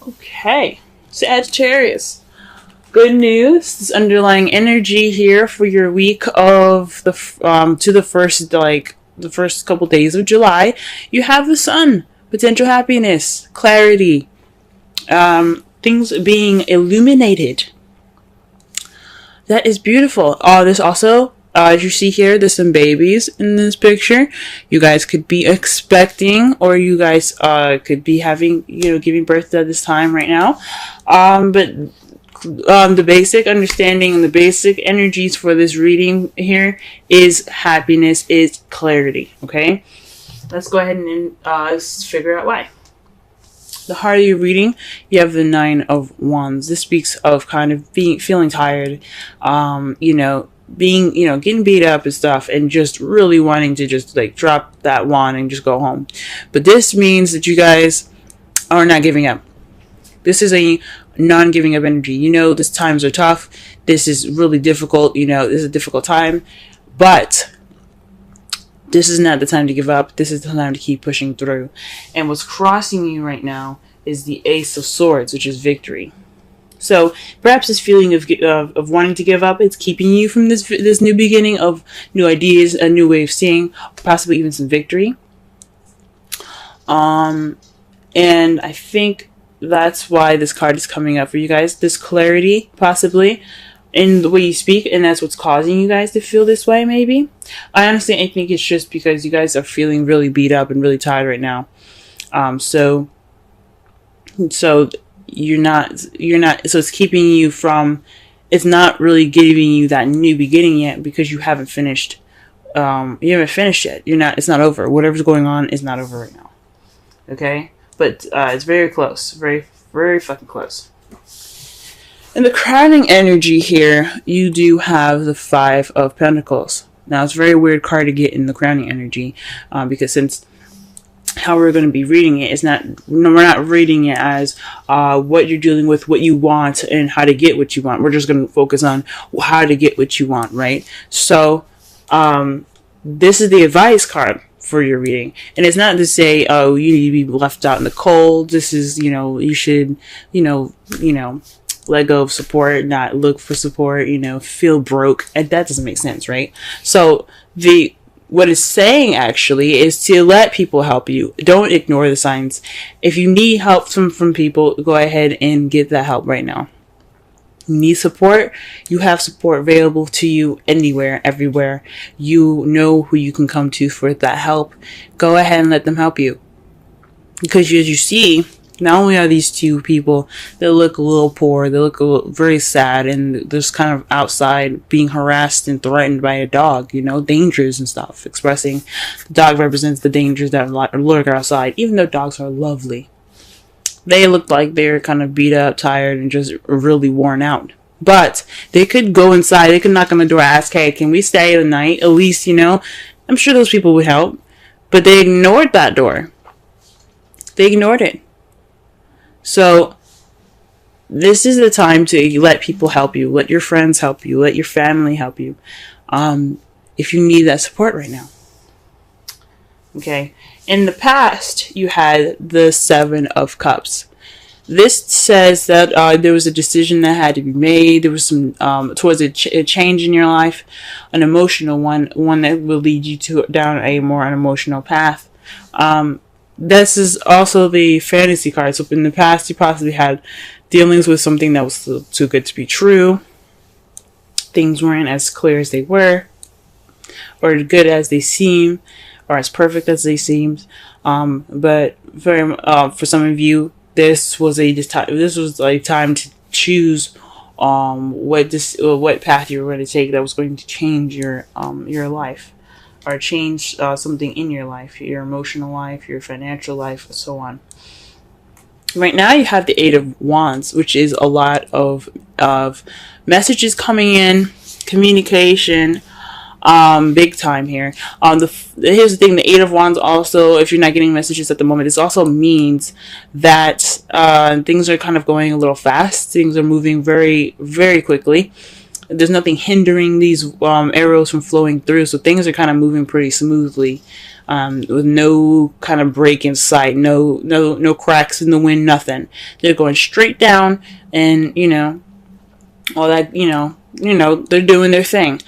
Okay, Sagittarius. Good news. This underlying energy here for your week of the to the first couple days of July. You have the Sun, potential happiness, clarity, things being illuminated. That is beautiful. There's also, as you see here, there's some babies in this picture. You guys could be expecting, or you guys could be having, giving birth at this time right now. But the basic understanding and the basic energies for this reading here is happiness, is clarity. Okay, let's go ahead and figure out why. The heart of your reading, you have the Nine of Wands. This speaks of kind of feeling tired, getting beat up and stuff, and just really wanting to just like drop that wand and just go home. But this means that you guys are not giving up. This is a non-giving up energy. These times are tough. This is really difficult. This is a difficult time, but this is not the time to give up. This is the time to keep pushing through. And what's crossing you right now is the Ace of Swords, which is victory. So perhaps this feeling of wanting to give up, it's keeping you from this new beginning of new ideas, a new way of seeing, possibly even some victory. And I think that's why this card is coming up for you guys. This clarity, possibly, in the way you speak, and that's what's causing you guys to feel this way, maybe. I think it's just because you guys are feeling really beat up and really tired right now. So you're not, so it's keeping you from, it's not really giving you that new beginning yet, because you haven't finished, yet. It's not over. Whatever's going on is not over right now. Okay? But it's very close. Very, very fucking close. In the crowning energy here, you do have the Five of Pentacles. Now, it's a very weird card to get in the crowning energy, because since how we're going to be reading it is we're not reading it as what you're dealing with, what you want, and how to get what you want. We're just going to focus on how to get what you want, right? So, this is the advice card for your reading, and it's not to say, oh, you need to be left out in the cold. This is, you should, let go of support, not look for support, feel broke. And that doesn't make sense, right? So what it's saying actually is to let people help you. Don't ignore the signs. If you need help from people, go ahead and get that help right now. You need support, you have support available to you anywhere, everywhere. You know who you can come to for that help. Go ahead and let them help you. Because as you see, not only are these two people that look a little poor, they look very sad, and they're just kind of outside being harassed and threatened by a dog, dangers and stuff. Expressing the dog represents the dangers that lurk outside, even though dogs are lovely. They look like they're kind of beat up, tired, and just really worn out. But they could go inside, they could knock on the door, ask, hey, can we stay the night? At least, I'm sure those people would help. But they ignored that door. They ignored it. So, this is the time to let people help you. Let your friends help you. Let your family help you. If you need that support right now. Okay. In the past, you had the Seven of Cups. This says that there was a decision that had to be made. There was some towards a change in your life, an emotional one that will lead you down a more unemotional path. This is also the fantasy card. So in the past, you possibly had dealings with something that was too good to be true. Things weren't as clear as they were, or good as they seem, or as perfect as they seem. But for some of you, this was a time to choose what path you were going to take that was going to change your life, or change something in your life, your emotional life, your financial life, and so on. Right now, you have the Eight of Wands, which is a lot of messages coming in, communication, big time here. Here's the thing: the Eight of Wands also, if you're not getting messages at the moment, this also means that things are kind of going a little fast. Things are moving very, very quickly. There's nothing hindering these arrows from flowing through, so things are kind of moving pretty smoothly. with no kind of break in sight, no cracks in the wind, nothing. They're going straight down, and all that, they're doing their thing.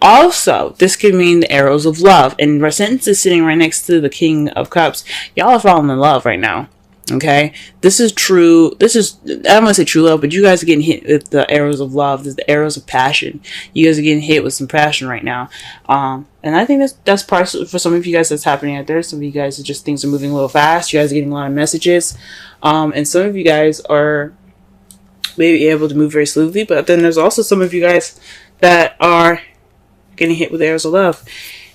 Also, this could mean the arrows of love. And since is sitting right next to the King of Cups, y'all are falling in love right now. Okay? This is true. I don't want to say true love, but you guys are getting hit with the arrows of love. There's the arrows of passion. You guys are getting hit with some passion right now. And I think that's part for some of you guys that's happening out there. Some of you guys things are moving a little fast. You guys are getting a lot of messages. And some of you guys are maybe able to move very smoothly, but then there's also some of you guys that are getting hit with arrows of love,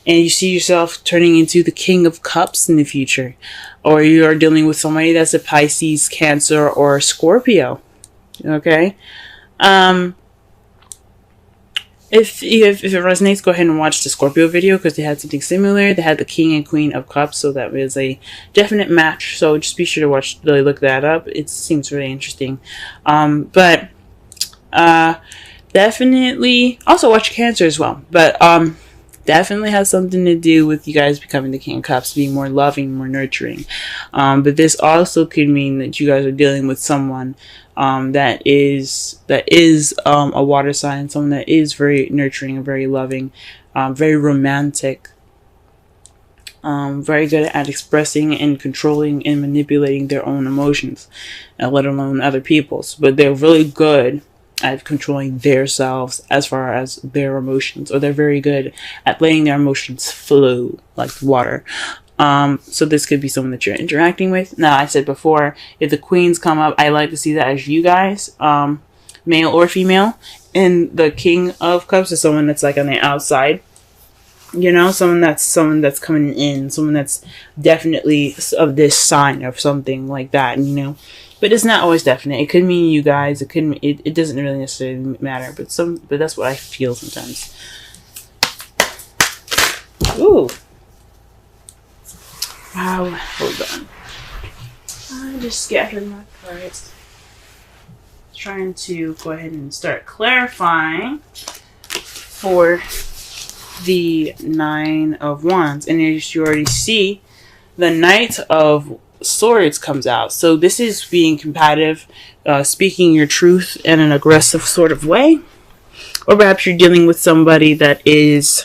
and you see yourself turning into the King of Cups in the future, or you are dealing with somebody that's a Pisces, Cancer, or Scorpio. Okay, if it resonates, go ahead and watch the Scorpio video, because they had something similar. They had the King and Queen of Cups, so that was a definite match. So just be sure to really look that up. It seems really interesting. But definitely also watch Cancer as well. But definitely has something to do with you guys becoming the King of Cups, being more loving, more nurturing. But this also could mean that you guys are dealing with someone that is a water sign, someone that is very nurturing and very loving, very romantic, very good at expressing and controlling and manipulating their own emotions, let alone other people's. But they're really good at controlling themselves as far as their emotions, or they're very good at letting their emotions flow like water. So this could be someone that you're interacting with. Now, I said before, if the queens come up, I like to see that as you guys, male or female. And the King of Cups is someone that's like on the outside. Someone that's coming in, someone that's definitely of this sign or something like that, But it's not always definite. It could mean you guys. It doesn't really necessarily matter. But that's what I feel sometimes. Ooh. Wow. Hold on. I just scattered my cards. Trying to go ahead and start clarifying for the Nine of Wands. And as you already see, the Knight of Swords comes out. So this is being combative, speaking your truth in an aggressive sort of way. Or perhaps you're dealing with somebody that is,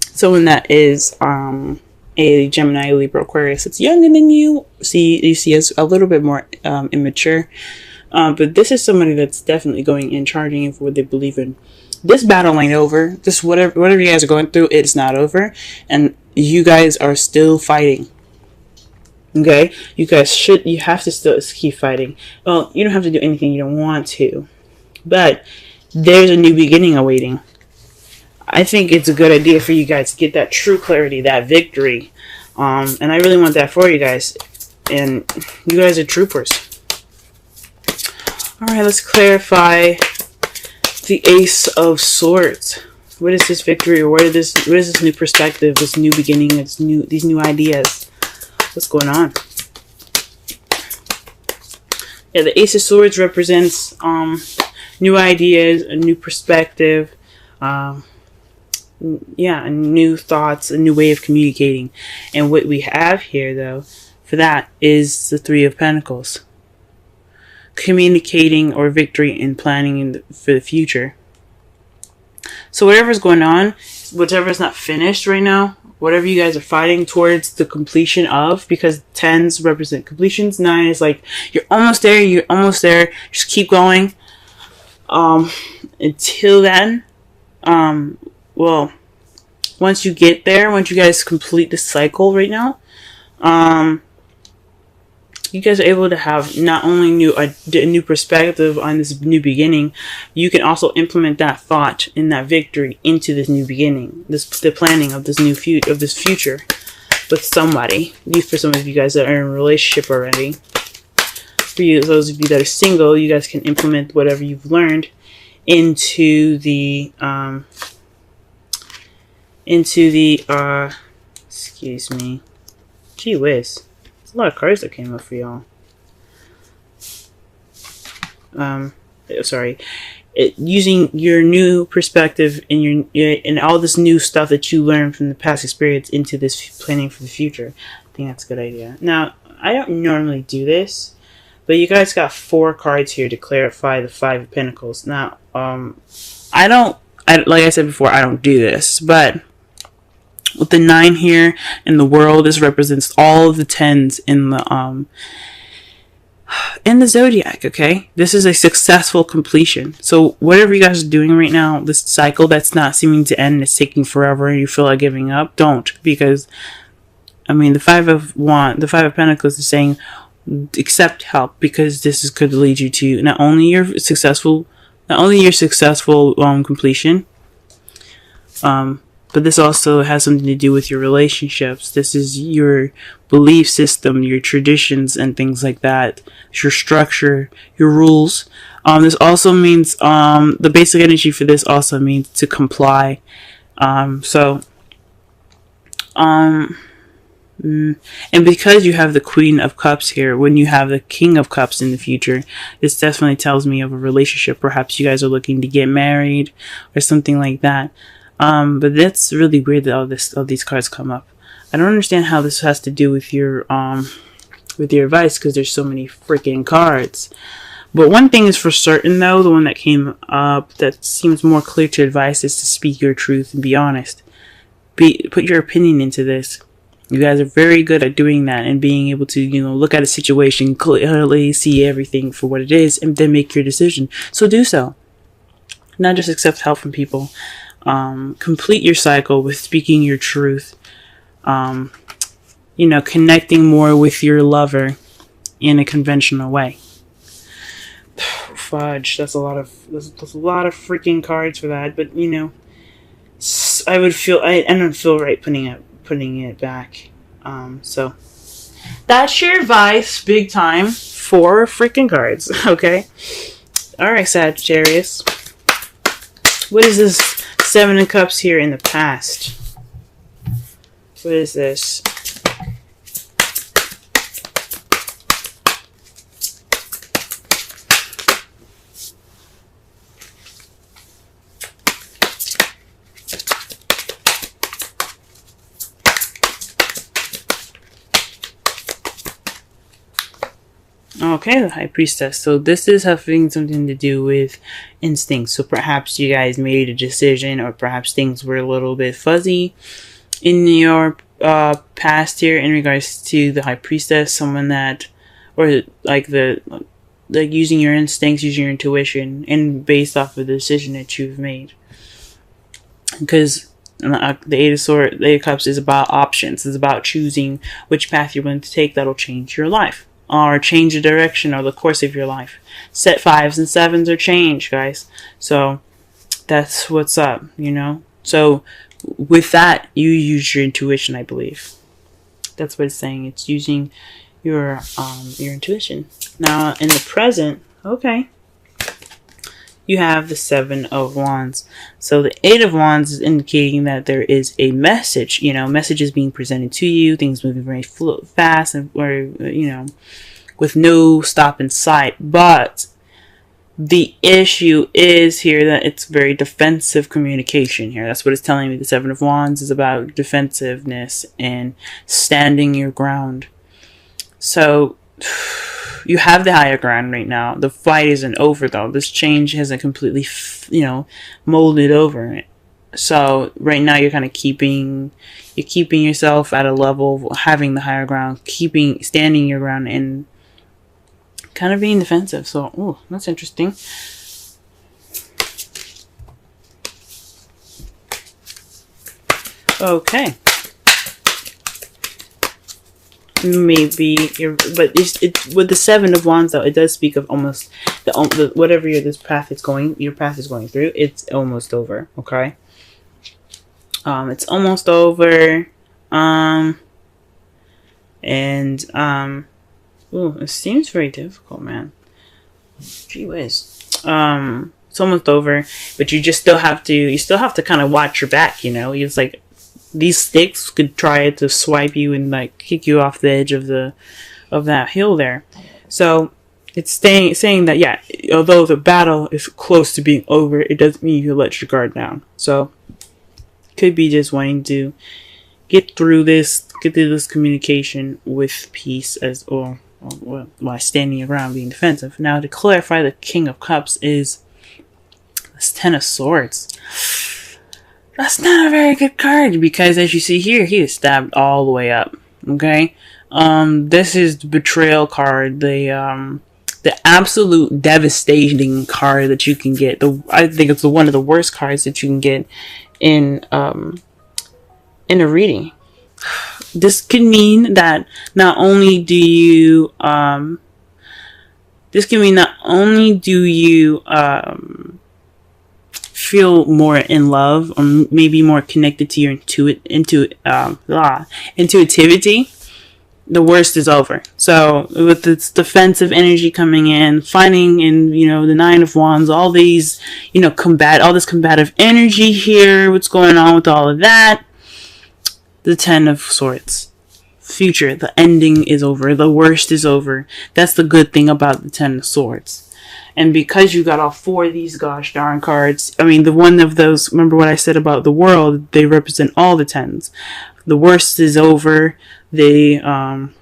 someone that is a Gemini, Libra, Aquarius. It's younger than you. You see as a little bit more immature. But this is somebody that's definitely going in, charging in for what they believe in. This battle ain't over. This whatever you guys are going through, it's not over. And you guys are still fighting. Okay? You have to still keep fighting. Well, you don't have to do anything you don't want to. But there's a new beginning awaiting. I think it's a good idea for you guys to get that true clarity, that victory. And I really want that for you guys. And you guys are troopers. Alright, let's clarify the Ace of Swords. What is this victory, or what is this new perspective, this new beginning, these new ideas? What's going on? Yeah, the Ace of Swords represents new ideas, a new perspective, new thoughts, a new way of communicating. And what we have here, though, for that is the Three of Pentacles. Communicating or victory and planning for the future. So whatever's going on, whatever's not finished right now, whatever you guys are fighting towards the completion of, because 10s represent completions, 9 is like, you're almost there, just keep going. Until then, well, once you get there, once you guys complete the cycle right now, you guys are able to have not only a new perspective on this new beginning, you can also implement that thought and that victory into this new beginning, the planning of this future with somebody. For some of you guys that are in a relationship already, for you, those of you that are single, you guys can implement whatever you've learned into the excuse me, gee whiz. A lot of cards that came up for y'all. Sorry. using your new perspective and and all this new stuff that you learned from the past experience into this planning for the future. I think that's a good idea. Now, I don't normally do this, but you guys got 4 cards here to clarify the 5 of Pentacles. Now, like I said before, I don't do this, but with the 9 here in the world, this represents all of the 10s in the zodiac. Okay, this is a successful completion. So whatever you guys are doing right now, this cycle that's not seeming to end, it's taking forever, and you feel like giving up, don't, because I mean the 5 of Pentacles is saying accept help, because this could lead you to not only your successful completion, but this also has something to do with your relationships. This is your belief system, your traditions, and things like that. Your structure, your rules. This also means the basic energy for this also means to comply. And because you have the Queen of Cups here, when you have the King of Cups in the future, this definitely tells me of a relationship. Perhaps you guys are looking to get married or something like that. But that's really weird that all these cards come up. I don't understand how this has to do with your advice, because there's so many freaking cards. But one thing is for certain, though, the one that came up that seems more clear to advice is to speak your truth and be honest. Put your opinion into this. You guys are very good at doing that and being able to, look at a situation clearly, see everything for what it is, and then make your decision. So do so. Not just accept help from people. Complete your cycle with speaking your truth. Connecting more with your lover in a conventional way. Fudge, that's a lot of freaking cards for that, but I don't feel right putting it back. So that's your advice, big time, 4 freaking cards. Okay. All right, Sagittarius. What is this 7 of Cups here in the past? What is this? Okay, the High Priestess. So this is having something to do with instincts. So perhaps you guys made a decision, or perhaps things were a little bit fuzzy in your past here in regards to the High Priestess. Someone that, or like using your instincts, using your intuition, and based off of the decision that you've made. Because the Eight of Cups is about options. It's about choosing which path you're going to take that'll change your life, or change the direction or the course of your life. Set 5s and 7s are change, guys. So that's what's up, So with that, you use your intuition, I believe. That's what it's saying. It's using your intuition. Now in the present, okay, you have the 7 of Wands. So the 8 of Wands is indicating that there is a message, messages being presented to you, things moving very fast, and with no stop in sight. But the issue is here that it's very defensive communication here. That's what it's telling me. The 7 of Wands is about defensiveness and standing your ground. So you have the higher ground right now. The fight isn't over, though. This change hasn't completely, molded over it. So right now you're kind of keeping yourself at a level of having the higher ground, standing your ground, and kind of being defensive. So, that's interesting. Okay. Maybe but it's with the 7 of Wands, though, it does speak of almost the whatever your path is going through, it's almost over. Okay, it's almost over. It seems very difficult, man. Gee whiz. It's almost over, but you still have to kind of watch your back. It's like these sticks could try to swipe you and kick you off the edge of that hill there. So It's saying that, yeah, although the battle is close to being over, it doesn't mean you let your guard down. So, could be just wanting to get through this communication with peace or while standing around being defensive. Now, to clarify, the King of Cups is this Ten of Swords. That's not a very good card because, as you see here, he is stabbed all the way up. Okay, this is the betrayal card. The absolute devastating card that you can get. I think it's one of the worst cards that you can get in a reading. This could mean that not only do you feel more in love, or maybe more connected to your intuitivity. The worst is over. So with this defensive energy coming in, finding in, the Nine of Wands, all these, all this combative energy here, what's going on with all of that? The Ten of Swords. Future, the ending is over. The worst is over. That's the good thing about the Ten of Swords. And because you got all four of these gosh darn cards, the one of those, remember what I said about the world, they represent all the tens. The worst is over. They, even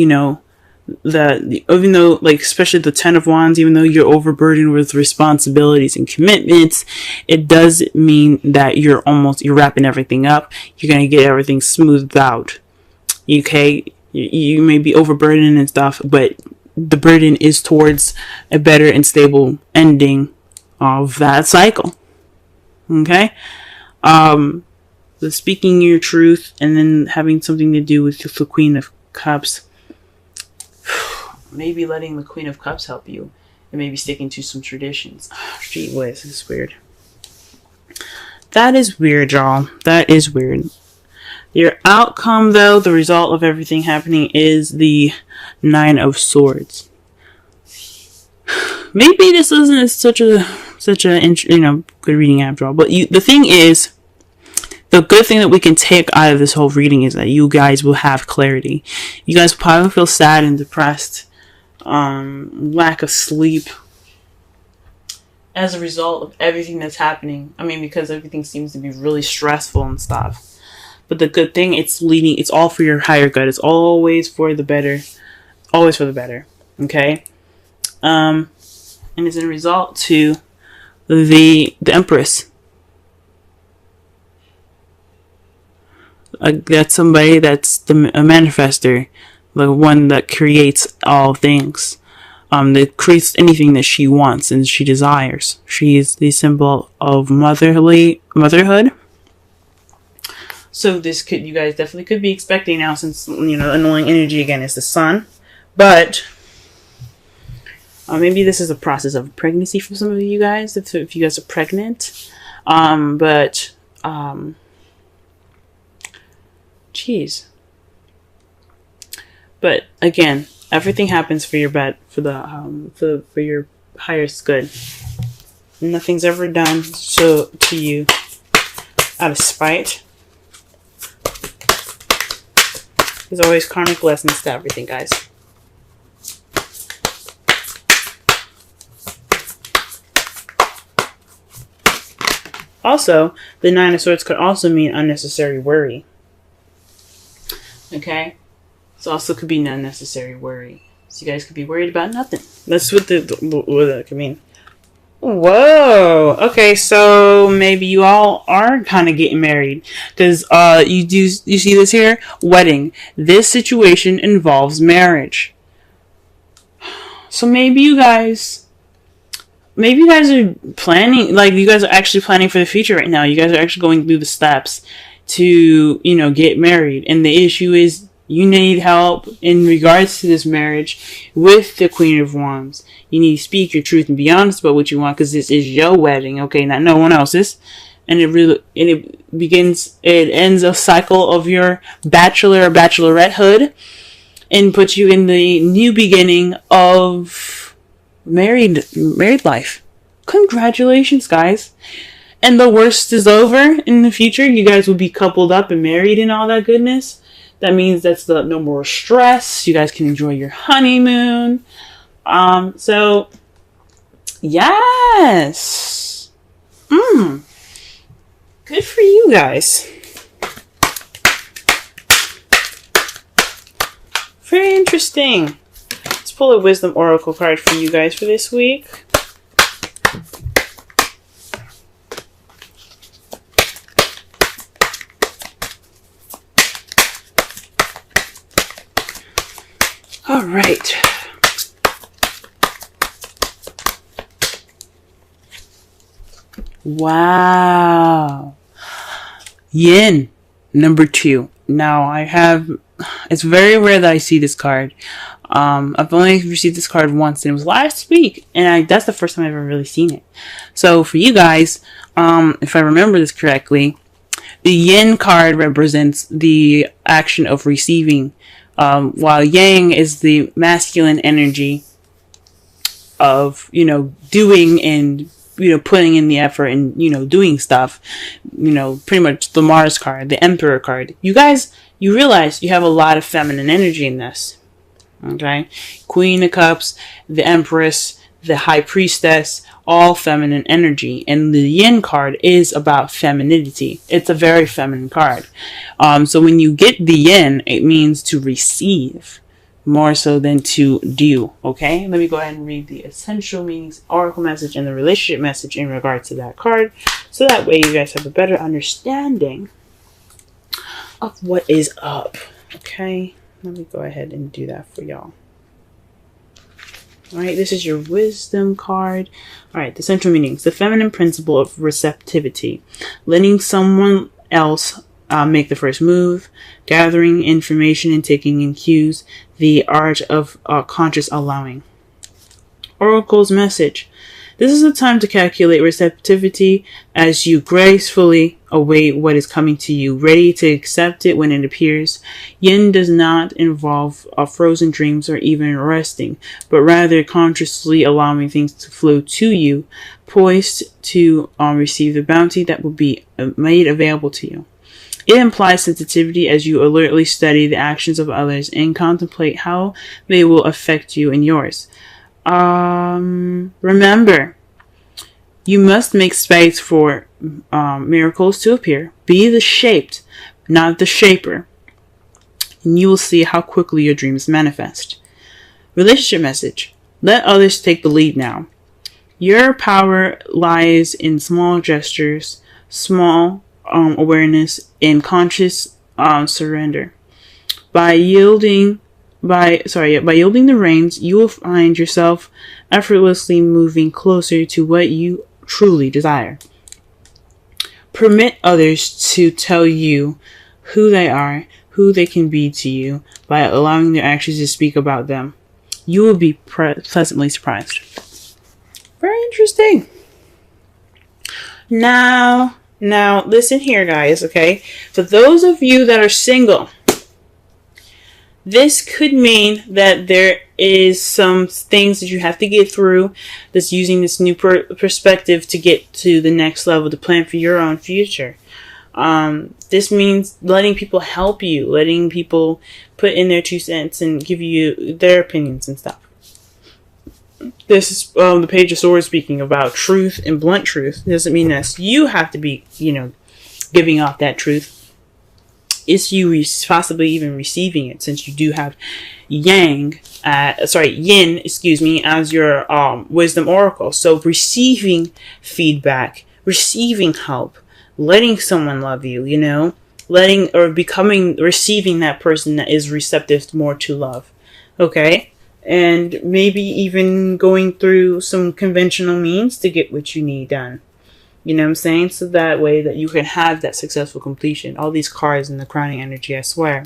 though, especially the Ten of Wands, even though you're overburdened with responsibilities and commitments, it does mean that you're wrapping everything up. You're going to get everything smoothed out. Okay? You may be overburdened and stuff, but the burden is towards a better and stable ending of that cycle. Okay? The speaking your truth and then having something to do with the Queen of Cups. Maybe letting the Queen of Cups help you. And maybe sticking to some traditions. Gee whiz, this is weird. That is weird, y'all. That is weird. Your outcome, though, the result of everything happening is the Nine of Swords. Maybe this isn't such a good reading after all. But the thing is, the good thing that we can take out of this whole reading is that you guys will have clarity. You guys will probably feel sad and depressed, lack of sleep, as a result of everything that's happening. Because everything seems to be really stressful and stuff. But the good thing, it's all for your higher good. It's always for the better. Always for the better. Okay? And it's a result to the Empress. That's somebody that's a manifester. The one that creates all things. That creates anything that she wants and she desires. She is the symbol of motherhood. So you guys definitely could be expecting now, since, annoying energy again is the Sun. But maybe this is a process of pregnancy for some of you guys, if you guys are pregnant. Jeez. But again, everything happens for your for your highest good. Nothing's ever done to you out of spite. There's always karmic lessons to everything, guys. Also, the Nine of Swords could also mean unnecessary worry. Okay? It also could be an unnecessary worry. So you guys could be worried about nothing. That's what that could mean. Whoa. Okay, so maybe you all are kind of getting married. Because you see this here? Wedding. This situation involves marriage. So maybe you guys are planning, you guys are actually planning for the future right now. You guys are actually going through the steps to, get married. And the issue is you need help in regards to this marriage with the Queen of Wands. You need to speak your truth and be honest about what you want, because this is your wedding, okay, not no one else's. And it ends a cycle of your bachelor or bachelorettehood and puts you in the new beginning of married life. Congratulations, guys. And the worst is over. In the future, you guys will be coupled up and married and all that goodness. That means that's no more stress. You guys can enjoy your honeymoon. So yes. Good for you guys. Very interesting. Let's pull a wisdom oracle card for you guys for this week. All right. Wow. Yin, number 2. Now, it's very rare that I see this card. I've only received this card once, and it was last week, and that's the first time I've ever really seen it. So, for you guys, if I remember this correctly, the Yin card represents the action of receiving, while Yang is the masculine energy of, doing and, putting in the effort and, doing stuff. Pretty much the Mars card, the Emperor card. You guys, you realize you have a lot of feminine energy in this. Okay? Queen of Cups, the Empress, the High Priestess, all feminine energy. And the Yin card is about femininity. It's a very feminine card. So when you get the Yin, it means to receive more so than to do. Okay? Let me go ahead and read the essential meanings, oracle message, and the relationship message in regards to that card. So that way you guys have a better understanding of what is up. Okay? Let me go ahead and do that for y'all. Alright, this is your wisdom card. Alright, the central meanings. The feminine principle of receptivity. Letting someone else make the first move. Gathering information and taking in cues. The art of conscious allowing. Oracle's message. This is a time to calculate receptivity as you gracefully await what is coming to you, ready to accept it when it appears. Yin does not involve frozen dreams or even resting, but rather consciously allowing things to flow to you, poised to receive the bounty that will be made available to you. It implies sensitivity as you alertly study the actions of others and contemplate how they will affect you and yours. Remember, you must make space for miracles to appear. Be the shaped, not the shaper, and you will see how quickly your dreams manifest. Relationship message. Let others take the lead now. Your power lies in small gestures, small awareness, and conscious surrender. By yielding the reins, you will find yourself effortlessly moving closer to what you truly desire. Permit others to tell you who they are, who they can be to you, by allowing their actions to speak about them. You will be pleasantly surprised. Very interesting. Now, listen here, guys, okay? For those of you that are single, this could mean that there is some things that you have to get through that's using this new perspective to get to the next level, to plan for your own future. This means letting people help you, letting people put in their 2 cents and give you their opinions and stuff. This is the Page of Swords speaking about truth and blunt truth. It doesn't mean that you have to be, giving off that truth. It's you possibly even receiving it, since you do have Yin, as your wisdom oracle. So receiving feedback, receiving help, letting someone love you, receiving that person that is receptive more to love. Okay? And maybe even going through some conventional means to get what you need done. You know what I'm saying? So that way that you can have that successful completion. All these cards in the crowning energy, I swear.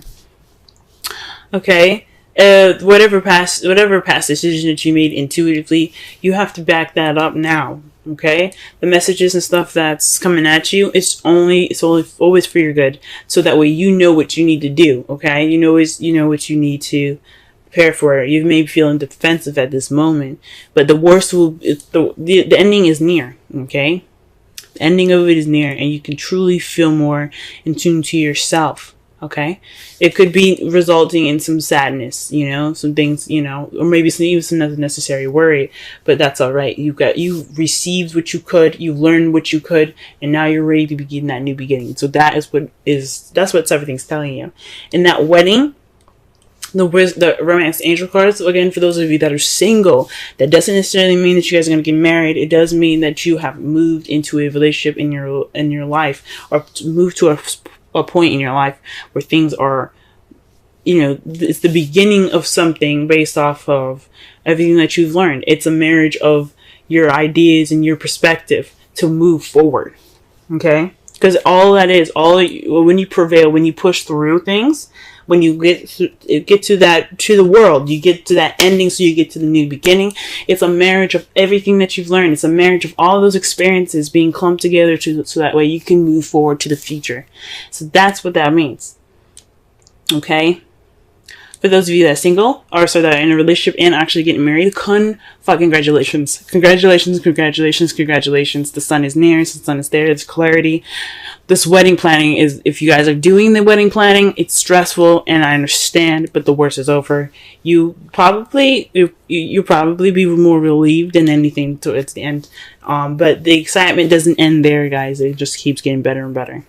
Okay? Whatever past decision that you made intuitively, you have to back that up now. Okay? The messages and stuff that's coming at you, it's always for your good. So that way you know what you need to do. Okay? You know what you need to prepare for. You may be feeling defensive at this moment, but the worst the ending is near. Okay? The ending of it is near, and you can truly feel more in tune to yourself. Okay, it could be resulting in some sadness, some things, or maybe even some unnecessary worry, but that's all right. You received what you could, you learned what you could, and now you're ready to begin that new beginning. So that's what everything's telling you. In that wedding, the romance angel cards, again, for those of you that are single, that doesn't necessarily mean that you guys are going to get married. It does mean that you have moved into a relationship in your life, or moved to a point in your life where things are, it's the beginning of something based off of everything that you've learned. It's a marriage of your ideas and your perspective to move forward. Okay? Because all that is, when you prevail, when you push through things, when you get to the world, you get to that ending, so you get to the new beginning. It's a marriage of everything that you've learned. It's a marriage of all those experiences being clumped together so that way you can move forward to the future. So that's what that means. Okay? For those of you that are single, or so that are in a relationship and actually getting married, congratulations. Congratulations. The sun is near, the sun is there, there's clarity. This wedding planning is, if you guys are doing the wedding planning, it's stressful, and I understand, but the worst is over. You probably be more relieved than anything towards the end. But the excitement doesn't end there, guys. It just keeps getting better and better.